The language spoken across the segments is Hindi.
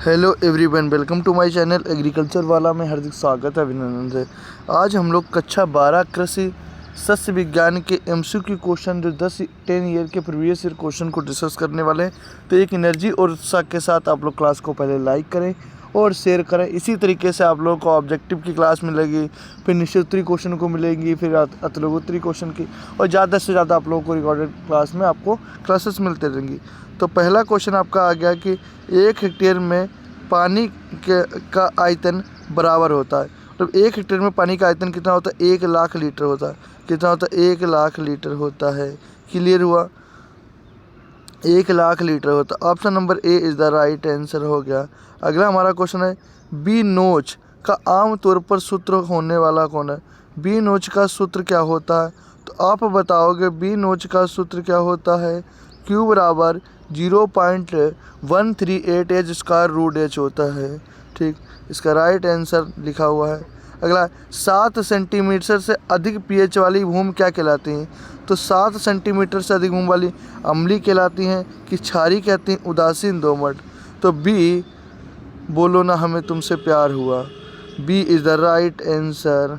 Hello everyone, welcome to my channel agriculture वाला में हार्दिक स्वागत है, अभिनंदन है। आज हम लोग कक्षा 12 कृषि सस्य विज्ञान के एमसीक्यू क्वेश्चन जो 10 ईयर के प्रीवियस ईयर क्वेश्चन को डिस्कस करने वाले हैं। तो एक एनर्जी और उत्साह के साथ आप लोग क्लास को पहले लाइक करें और शेयर करें। इसी तरीके से आप लोगों को ऑब्जेक्टिव की क्लास मिलेगी, फिर निश्चितोत्तरी क्वेश्चन को मिलेंगी, फिर अतलोकोत्तरी क्वेश्चन की, और ज़्यादा से ज़्यादा आप लोगों को रिकॉर्डेड क्लास में आपको क्लासेस मिलते रहेंगी। तो पहला क्वेश्चन आपका आ गया कि 1 हेक्टेयर में पानी का आयतन बराबर होता है। तो 1 हेक्टेयर में पानी का आयतन कितना होता है? 1 लाख लीटर होता है। कितना होता है? 1 लाख लीटर होता है। क्लियर हुआ? 1 लाख लीटर होता है। Option number A is the right answer हो गया। अगला हमारा क्वेश्चन है, बी नोच का आम तौर पर सूत्र होने वाला कौन है? बी नोच का सूत्र क्या होता है? तो आप बताओगे बी नोच का सूत्र क्या होता है? Q बराबर 0.138 एच स्क्वायर रूट एच होता है। ठीक, इसका राइट आंसर लिखा हुआ है। अगला, 7 सेंटीमीटर से अधिक पीएच वाली भूमि क्या कहलाती हैं? तो 7 सेंटीमीटर से अधिक भूमि वाली अम्लीय कहलाती हैं कि क्षारीय कहती हैं, उदासीन, दोमट। तो बी, बोलो ना हमें तुमसे प्यार हुआ, B is the right answer.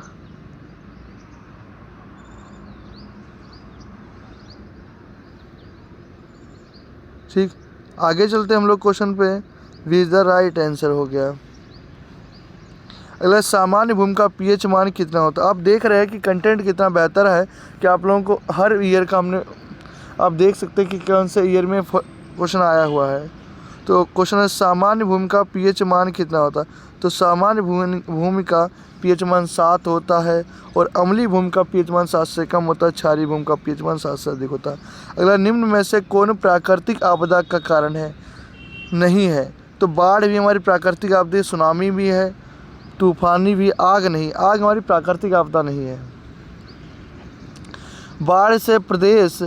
ठीक, आगे चलते हम लोग क्वेश्चन पे। B is the right answer हो गया। अगला, सामान्य भूमि का पीएच मान कितना होता है? आप देख रहे हैं कि कंटेंट कितना बेहतर है कि आप लोगों को हर ईयर का हमने, आप देख सकते हैं कि कौन से ईयर में क्वेश्चन आया हुआ है। तो क्वेश्चन है, सामान्य भूमि का पीएच मान कितना होता है? तो सामान्य भूमि का पीएच मान 7 होता है, और अम्लीय भूमि का पीएच मान 7 से कम होता है, क्षारीय भूमि का पीएच मान 7 से अधिक होता है। अगला, निम्न में से कौन प्राकृतिक आपदा का कारण है? नहीं है। तो बाढ़ भी हमारी प्राकृतिक आपदा, सुनामी भी है, तूफानी भी, आग नहीं। आग हमारी प्राकृतिक आपदा नहीं है। बाढ़ से प्रदेश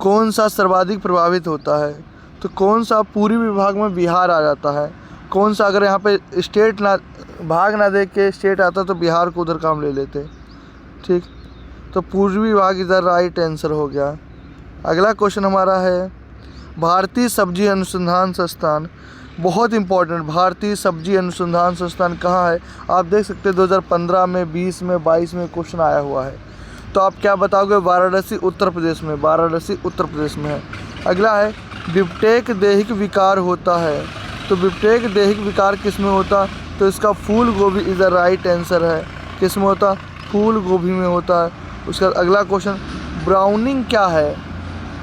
कौन सा सर्वाधिक प्रभावित होता है? तो कौन सा पूर्वी विभाग में बिहार आ जाता है। कौन सा, अगर यहाँ पे स्टेट ना भाग ना दे के स्टेट आता तो बिहार को उधर काम ले लेते। ठीक, तो पूर्वी विभाग इधर राइट आंसर हो गया। अगला क्वेश्चन हमारा है, भारतीय सब्जी अनुसंधान संस्थान, बहुत इंपॉर्टेंट, भारतीय सब्जी अनुसंधान संस्थान कहाँ है? आप देख सकते हैं 2015 में, 20 में, 22 में क्वेश्चन आया हुआ है। तो आप क्या बताओगे? वाराणसी उत्तर प्रदेश में, वाराणसी उत्तर प्रदेश में है। अगला है, बिप्टेक दैहिक विकार होता है। तो बिप्टेक दैहिक विकार किस में होता? तो इसका फूल गोभी इज़ द राइट आंसर है। किस में होता? फूल गोभी में होता है। उसका अगला क्वेश्चन, ब्राउनिंग क्या है?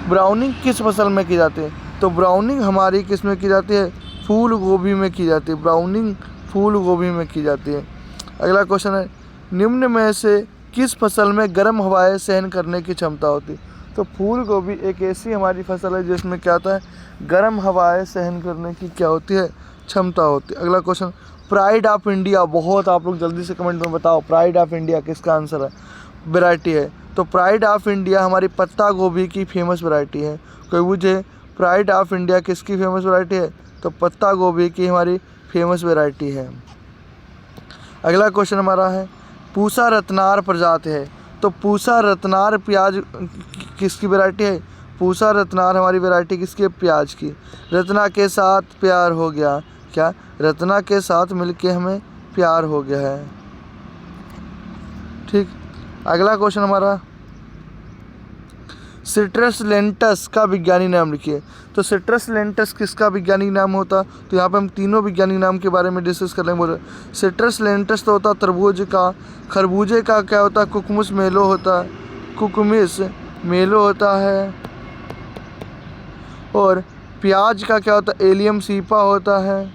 ब्राउनिंग किस फसल में की जाती है? तो ब्राउनिंग हमारी किस में की जाती है? फूल गोभी में की जाती है। ब्राउनिंग फूल गोभी में की जाती है। अगला क्वेश्चन है, निम्न में से किस फसल में गर्म हवाएं सहन करने की क्षमता होती है? तो फूल गोभी एक ऐसी हमारी फसल है जिसमें क्या होता है? गर्म हवाएं सहन करने की क्या होती है? क्षमता होती है। अगला क्वेश्चन, प्राइड ऑफ इंडिया, बहुत आप लोग जल्दी से कमेंट में बताओ, प्राइड ऑफ इंडिया किसका आंसर है? वैरायटी है। तो प्राइड ऑफ इंडिया हमारी पत्ता गोभी की फेमस वैरायटी है। कोई पूछे प्राइड ऑफ इंडिया किसकी फेमस वैरायटी है? तो पत्ता गोभी की हमारी फेमस वैरायटी है। अगला क्वेश्चन हमारा है, पूसा रत्नार प्रजाति है। तो पूसा रत्नार प्याज किसकी वैरायटी है? पूसा रत्नार हमारी वैरायटी किसकी है? प्याज की। रत्ना के साथ प्यार हो गया। क्या? रत्ना के साथ मिलके हमें प्यार हो गया है। ठीक, अगला क्वेश्चन हमारा, सिट्रस लेंटस का वैज्ञानिक नाम लिखिए। तो सिट्रस लेंटस किसका वैज्ञानिक नाम होता? तो यहाँ पे हम तीनों वैज्ञानिक नाम के बारे में डिस्कस कर लेंगे। बोले सिट्रस लेंटस तो होता तरबूज का, खरबूजे का क्या होता है? कुकुमिस मेलो होता है, कुकुमिस मेलो होता है। और प्याज का क्या होता है? एलियम सीपा होता है,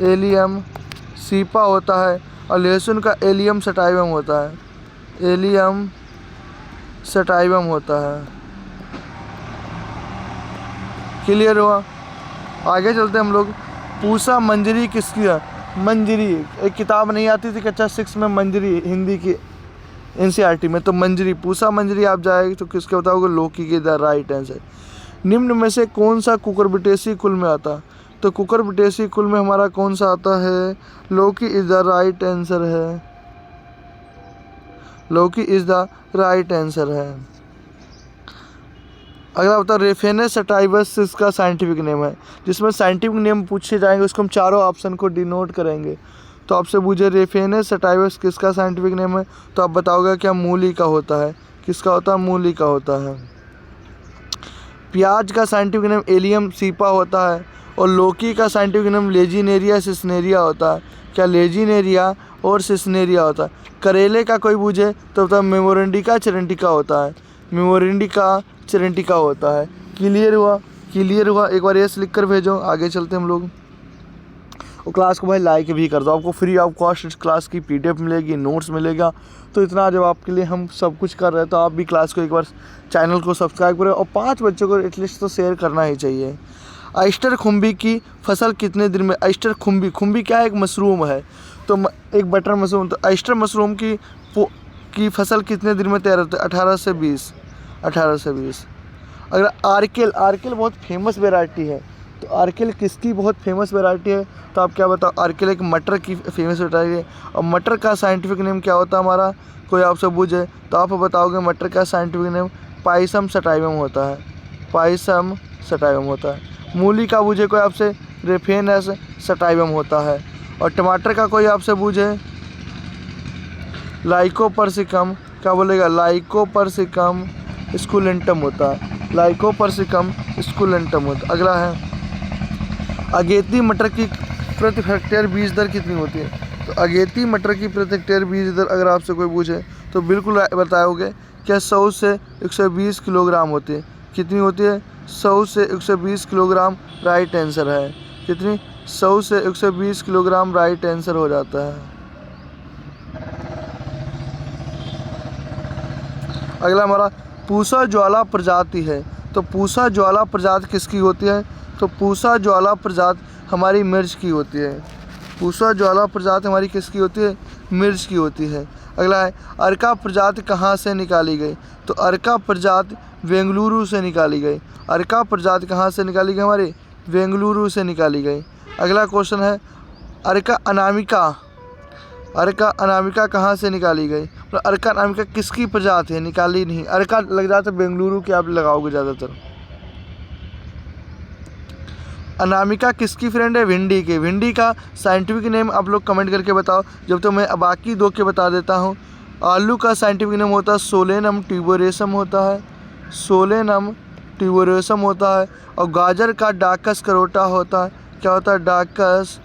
एलियम सीपा होता है। और लहसुन का एलियम सटाइवम होता है, एलियम सटाइवम होता है। क्लियर हुआ? आगे चलते हम लोग। पूसा मंजरी किसकी है? मंजरी एक किताब नहीं आती थी कक्षा 6 में, मंजरी हिंदी की एनसीईआरटी में। तो मंजरी, पूसा मंजरी आप जाएगी तो किसके बताओगे? लौकी की द राइट आंसर। निम्न में से कौन सा कुकुरबिटेसी कुल में आता? तो कुकुरबिटेसी कुल में हमारा कौन सा आता है? लौकी इज द राइट आंसर है। लौकी इज द राइट आंसर है। अगला बताओ रेफेनस सटाइवस इसका साइंटिफिक नेम है। जिसमें साइंटिफिक नेम पूछे जाएंगे उसको हम चारों ऑप्शन को डिनोट करेंगे। तो आपसे पूछे रेफेनस सटाइवस किसका साइंटिफिक नेम है, तो आप बताओगे क्या मूली का होता है। किसका होता है, मूली का होता है। प्याज का साइंटिफिक नेम एलियम सीपा होता है। और लौकी का साइंटिफिक नेम लेजिनेरिया सिसनेरिया होता है। क्या लेजिनेरिया और सिसनेरिया होता है। करेले का कोई पूछे तो बताओ मेमोरेंडिका चेरेंटिका होता है। मेमोरेंडिका चेरेंटिका होता है। क्लियर हुआ, क्लियर हुआ। एक बार यस लिख कर भेजो, आगे चलते हम लोग। और क्लास को भाई लाइक भी कर दो। आपको फ्री ऑफ कॉस्ट क्लास की PDF मिलेगी, नोट्स मिलेगा। तो इतना जब आपके लिए हम सब कुछ कर रहे हैं तो आप भी क्लास को एक बार चैनल को सब्सक्राइब करें और 5 बच्चों को एटलीस्ट तो शेयर करना ही चाहिए। ऑयस्टर खुम्बी की फसल कितने दिन में। ऑयस्टर खुम्बी, खुम्बी क्या है, एक मशरूम है। तो एक बटर मशरूम। तो ऑयस्टर मशरूम की फसल कितने दिन में तैयार होती है, 18 से 20। 18 से 20। अगर आर्केल, आर्केल बहुत फेमस वेराइटी है। तो आर्केल किसकी बहुत फेमस वेराइटी है, तो आप क्या बताओ। आर्केल एक मटर की फेमस वेराइटी है। और मटर का साइंटिफिक नेम क्या होता है हमारा, कोई आपसे पूछे तो आप बताओगे मटर का साइंटिफिक नेम पाइसम सटाइवम होता है। पाइसम सटाइवम होता है। मूली का पूछे कोई आपसे रेफेनस सटाइवम होता है। और टमाटर का कोई आपसे पूछे लाइकोपर्सिकम, क्या बोलेगा, लाइकोपर्सिकम स्कुलेंटम होता है। लाइकोपर्सिकम स्कुलेंटम होता है। अगला है अगेती मटर की प्रति हेक्टेयर बीज दर कितनी होती है। तो अगेती मटर की प्रति हेक्टेयर बीज दर अगर आपसे कोई पूछे तो बिल्कुल बताओगे क्या 100 से 120 किलोग्राम होती है। कितनी होती है, 100 से 120 किलोग्राम राइट आंसर है। कितनी, 100 से 120 किलोग्राम राइट आंसर हो जाता है। अगला हमारा पूसा ज्वाला प्रजाति है। तो पूसा ज्वाला प्रजाति किसकी होती है, तो पूसा ज्वाला प्रजाति हमारी मिर्च की होती है। पूसा ज्वाला प्रजाति हमारी किसकी होती है, मिर्च की होती है। अगला है अर्का प्रजाति कहाँ से निकाली गई। तो अर्का प्रजाति बेंगलुरु से निकाली गई। अर्का प्रजाति कहाँ से निकाली गई, हमारी बेंगलुरु से निकाली गई। अगला क्वेश्चन है अर्का अनामिका, अर्का अनामिका कहाँ से निकाली गई। तो अर्का अनामिका किसकी प्रजाति है, निकाली नहीं। अर्का लग जाता है बेंगलुरु के, आप लगाओगे ज़्यादातर। अनामिका किसकी फ्रेंड है, भिंडी के। भिंडी का साइंटिफिक नेम आप लोग कमेंट करके बताओ, जब तो मैं बाकी 2 के बता देता हूँ। आलू का साइंटिफिक नेम होता है सोलेनम ट्यूबरोसम होता है। सोलेनम ट्यूबरोसम होता है। और गाजर का डाकस करोटा होता है। क्या होता है, डाकस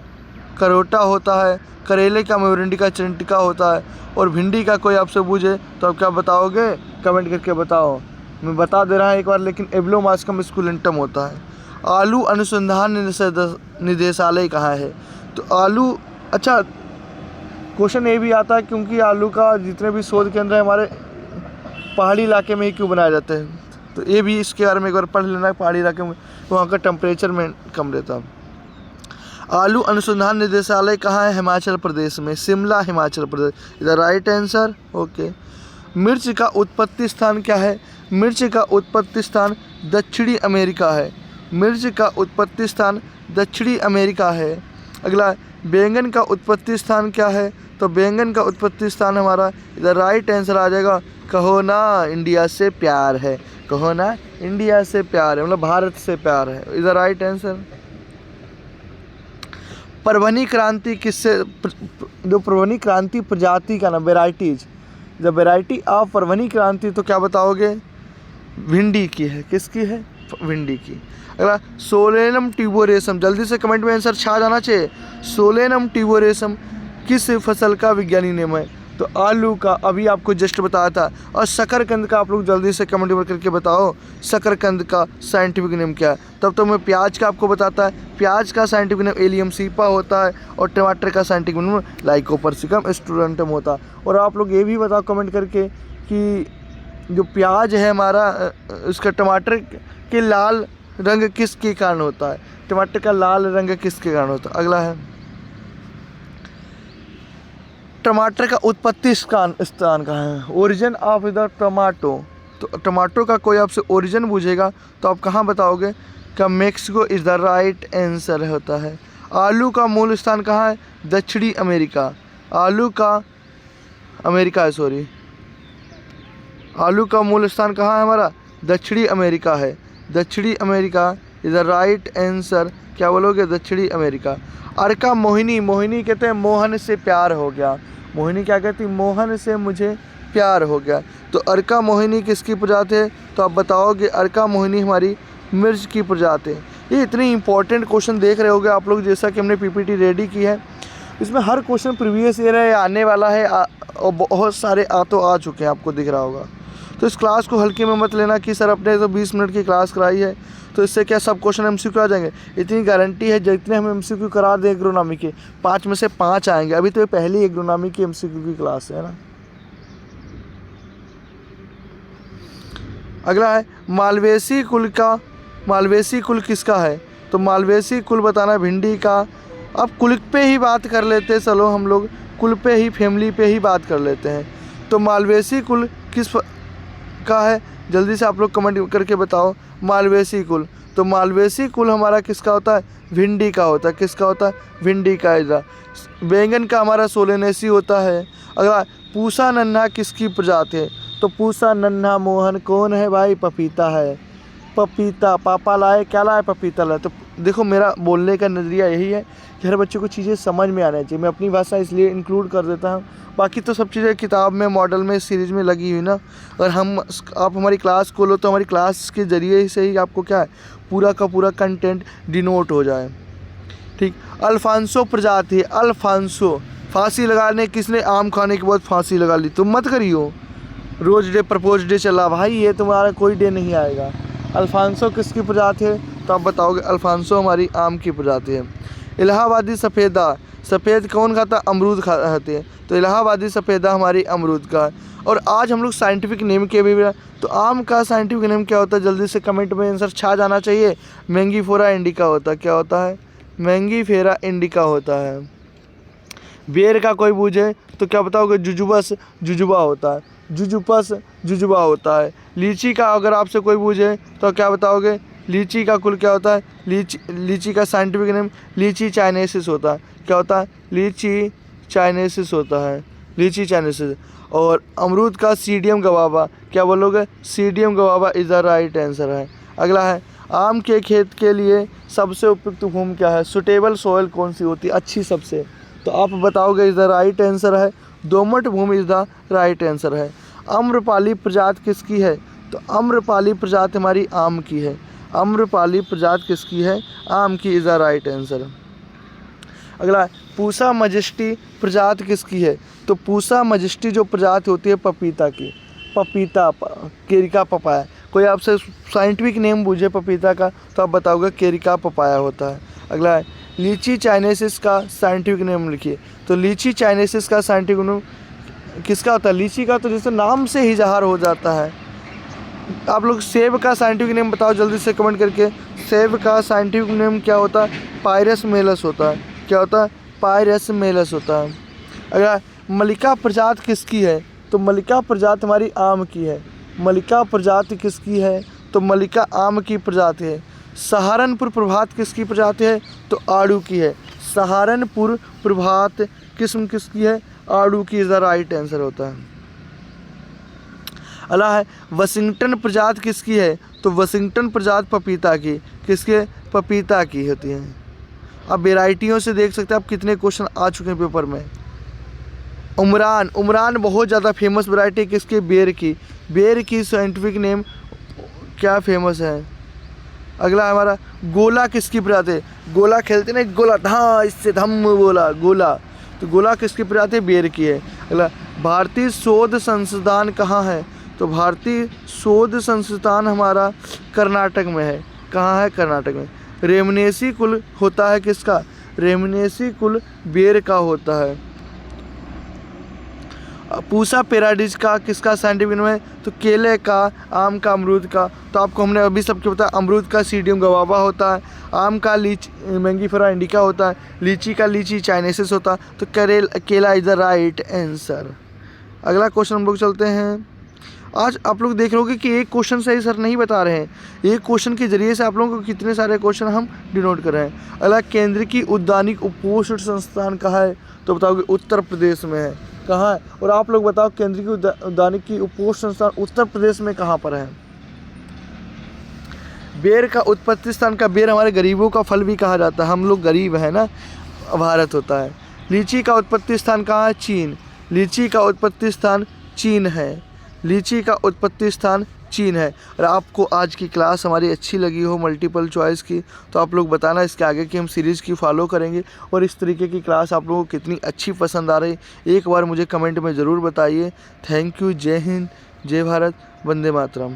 करोटा होता है। करेले का मेमोरेंडिका चेरेंटिका होता है। और भिंडी का कोई आपसे पूछे तो आप क्या बताओगे, कमेंट करके बताओ। मैं बता दे रहा हूँ एक बार, लेकिन एब्लोमास्कम स्कुलेंटम होता है। आलू अनुसंधान निदेशालय कहाँ है। तो आलू, अच्छा क्वेश्चन ये भी आता है क्योंकि आलू का जितने भी शोध केंद्र है हमारे पहाड़ी इलाके में ही क्यों बनाए जाते हैं। तो ये भी इसके बारे में एक बार पढ़ लेना। पहाड़ी इलाके में वहाँ का टेम्परेचर में कम रहता है। आलू अनुसंधान निदेशालय कहाँ है, हिमाचल प्रदेश में, शिमला हिमाचल प्रदेश। इधर राइट आंसर। ओके। मिर्च का उत्पत्ति स्थान क्या है। मिर्च का उत्पत्ति स्थान दक्षिणी अमेरिका है। मिर्च का उत्पत्ति स्थान दक्षिणी अमेरिका है। अगला बैंगन का उत्पत्ति स्थान क्या है। तो बैंगन का उत्पत्ति स्थान हमारा इधर राइट आंसर आ जाएगा, कहो ना इंडिया से प्यार है। कहो ना इंडिया से प्यार है, मतलब भारत से प्यार है। इधर राइट आंसर। परभनी क्रांति किससे, जो परभनी क्रांति प्रजाति का नाम, varieties, the variety of Parbhani क्रांति, तो क्या बताओगे, भिंडी की है। किसकी है, भिंडी की। अगला सोलेनम ट्यूबरोसम, जल्दी से कमेंट में आंसर छा जाना चाहिए। सोलेनम ट्यूबरोसम किस फसल का वैज्ञानिक नाम है। तो आलू का अभी आपको जस्ट बताया था। और शकरकंद का आप लोग जल्दी से कमेंट करके बताओ शकरकंद का साइंटिफिक नेम क्या है। तब तो मैं प्याज का आपको बताता है, प्याज का साइंटिफिक नेम एलियम सीपा होता है। और टमाटर का साइंटिफिक नेम लाइकोपर्सिकम स्टूडेंटम होता है। और आप लोग ये भी बताओ कमेंट करके कि जो प्याज है हमारा, उसका टमाटर के लाल रंग किसके कारण होता है। टमाटर का लाल रंग किसके कारण होता है। अगला है टमाटर का उत्पत्ति स्थान कहाँ है, ओरिजिन ऑफ द टमाटो। तो टमाटो का कोई आपसे ओरिजिन पूछेगा तो आप कहाँ बताओगे, क्या Mexico is the right answer होता है। आलू का मूल स्थान कहाँ है, दक्षिणी अमेरिका। आलू का अमेरिका है, सॉरी, आलू का मूल स्थान कहाँ है हमारा, दक्षिणी अमेरिका है। दक्षिणी America is the right answer. क्या बोलोगे? दक्षिणी अमेरिका। अर्का मोहिनी, मोहिनी कहते हैं मोहन से प्यार हो गया। मोहिनी क्या कहती? मोहन से मुझे प्यार हो गया। तो अर्का मोहिनी किसकी प्रजाति है? तो आप बताओगे अर्का मोहिनी हमारी मिर्च की प्रजाति है। ये इतनी इंपॉर्टेंट क्वेश्चन देख रहे होगे आप लोग, जैसा कि हमने पीपीटी रेडी की है। इसमें हर क्वेश्चन प्रीवियस ईयर है, आने वाला है और बहुत सारे आ चुके हैं, आपको दिख रहा होगा। तो इस क्लास को हल्के में मत लेना कि सर अपने तो 20 मिनट की क्लास कराई है तो इससे क्या सब क्वेश्चन एमसीक्यू आ जाएंगे। इतनी गारंटी है जितने हम एमसीक्यू करा दें एग्रोनॉमी के 5 में से 5 आएंगे। अभी तो ये पहली एग्रोनॉमी की एमसीक्यू की क्लास है ना। अगला है मालवेसी कुल का, मालवेसी कुल किसका है? तो मालवेसी कुल बताना भिंडी का। अब कुल पे ही बात कर लेते हैं, चलो हम लोग कुल पे ही, फैमिली पे ही बात कर लेते हैं। तो मालवेसी कुल किस का है? जल्दी से आप लोग कमेंट करके बताओ मालवेसी कुल। तो मालवेसी कुल हमारा किसका होता है? भिंडी का होता है। किसका होता है? भिंडी का। इधर बैंगन का हमारा सोलेनेसी होता है। अगला पूसा नन्हा किसकी प्रजाति है? तो पूसा नन्हा मोहन कौन है भाई? पपीता है। पपीता, पापा लाए क्या लाए? पपीता लाए। तो देखो मेरा बोलने का नज़रिया यही है कि हर बच्चे को चीज़ें समझ में आना चाहिए। मैं अपनी भाषा इसलिए इंक्लूड कर देता हूँ, बाकी तो सब चीज़ें किताब में, मॉडल में, सीरीज़ में लगी हुई ना। और आप हमारी क्लास खोलो तो हमारी क्लास के ज़रिए से ही आपको क्या है, पूरा का पूरा कंटेंट डिनोट हो जाए। ठीक। अल्फांसो प्रजाति है। अल्फांसो, फांसी लगाने, किसने आम खाने के बाद फांसी लगा ली? तुम मत करियो, रोज डे प्रपोज डे चला भाई, ये तुम्हारा कोई डे नहीं आएगा। अल्फांसो किसकी प्रजाति है? तो आप बताओगे अल्फांसो हमारी आम की प्रजाति है। इलाहाबादी सफ़ेदा, सफ़ेद कौन खाता? अमरूद खाते हैं। तो इलाहाबादी सफ़ेदा हमारी अमरूद का है। और आज हम लोग साइंटिफिक नेम के भी, तो आम का साइंटिफिक नेम क्या होता है? जल्दी से कमेंट में आंसर छा जाना चाहिए। मैंगीफेरा इंडिका होता है। क्या होता है? मैंगीफेरा इंडिका होता है। बेर का कोई पूछे तो क्या बताओगे? जुजुबस जुजुबा होता है। जुजुबस जुजुबा होता है। लीची का अगर आपसे कोई पूछे तो क्या बताओगे? लीची का कुल क्या होता है? लीची का साइंटिफिक नेम लीची चाइनेसिस होता है। क्या होता है? लीची चाइनेसिस होता है। लीची चाइनेसिस। और अमरूद का सीडियम गवावा। क्या बोलोगे? Psidium guajava is the right answer है। अगला है आम के खेत के लिए सबसे उपयुक्त भूमि क्या है? सुटेबल सोयल कौन सी होती है? अच्छी सबसे। तो आप बताओगे इज़ द राइट आंसर है दोमट भूमि इज़ द राइट आंसर है। आम्रपाली प्रजाति किसकी है? तो आम्रपाली प्रजाति हमारी आम की है। आम्रपाली प्रजाति किसकी है? आम की इज़ द राइट आंसर। अगला पूसा मजेस्टी प्रजाति किसकी है? तो पूसा मजेस्टी जो प्रजाति होती है पपीता की। पपीता, केरिका पपाया। कोई आपसे साइंटिफिक नेम पूछे पपीता का तो आप बताओगे केरिका पपाया होता है। अगला है लीची चाइनेसिस का साइंटिफिक नेम लिखिए। तो लीची चाइनेसिस का साइंटिफिक नेम किसका होता है? लीची का। तो जैसे नाम से ही ज़ाहिर हो जाता है। आप लोग सेब का साइंटिफिक नेम बताओ जल्दी से कमेंट करके। सेब का साइंटिफिक नेम क्या होता है? पायरस मेलस होता है। क्या होता है? पायरस मेलस होता है। अगर मलिका प्रजाति किसकी है? तो मलिका प्रजाति हमारी आम की है। मलिका प्रजाति किसकी है? तो मलिका आम की प्रजाति है। सहारनपुर प्रभात किसकी प्रजाति है? तो आड़ू की है। सहारनपुर प्रभात किस्म किसकी है? आड़ू की इज़ द राइट आंसर होता है। अगला है वाशिंगटन प्रजाति किसकी है? तो वाशिंगटन प्रजाति पपीता की। किसके? पपीता की होती है। अब वेराइटियों से देख सकते हैं आप कितने क्वेश्चन आ चुके हैं पेपर में। उमरान, उमरान बहुत ज़्यादा फेमस वैरायटी किसकी? बेर की। बेर की साइंटिफिक नेम क्या फेमस है? अगला हमारा गोला किसकी प्रजाति है? गोला खेलते ना, गोला धा इससे धम बोला गोला। तो गोला किसकी प्रजाति है? बेर की है। अगला भारतीय शोध संस्थान कहाँ है? तो भारतीय शोध संस्थान हमारा कर्नाटक में है। कहाँ है? कर्नाटक में। रेमनेसी कुल होता है किसका? रेमनेसी कुल बेर का होता है। पूसा पेराडिज का किसका साइंटिफिक नेम है? तो केले का, आम का, अमरूद का। तो आपको हमने अभी सबके बताया अमरूद का सीडियम गवावा होता है, आम का मैंगीफेरा इंडिका होता है, लीची का लीची चाइनेसिस होता है। तो केला इज द राइट आंसर। अगला क्वेश्चन हम लोग चलते हैं। आज आप लोग देख लोगे कि एक क्वेश्चन से ही सर नहीं बता रहे हैं, एक क्वेश्चन के जरिए से आप लोगों को कितने सारे क्वेश्चन हम डिनोट कर रहे हैं। अगला केंद्र की उद्यानिक उपोषण संस्थान कहाँ है? तो बताओगे उत्तर प्रदेश में है। कहाँ है? और आप लोग बताओ केंद्रीय उद्यानिक की उपोषण संस्थान उत्तर प्रदेश में कहाँ पर है? बेर का उत्पत्ति स्थान का बेर हमारे गरीबों का फल भी कहा जाता है, हम लोग गरीब हैं ना, भारत होता है। लीची का उत्पत्ति स्थान कहाँ है? चीन। लीची का उत्पत्ति स्थान चीन है। लीची का उत्पत्ति स्थान चीन है। और आपको आज की क्लास हमारी अच्छी लगी हो मल्टीपल चॉइस की, तो आप लोग बताना, इसके आगे की हम सीरीज़ की फॉलो करेंगे। और इस तरीके की क्लास आप लोगों को कितनी अच्छी पसंद आ रही, एक बार मुझे कमेंट में ज़रूर बताइए। Thank you. जय हिंद, जय भारत, वंदे मातरम।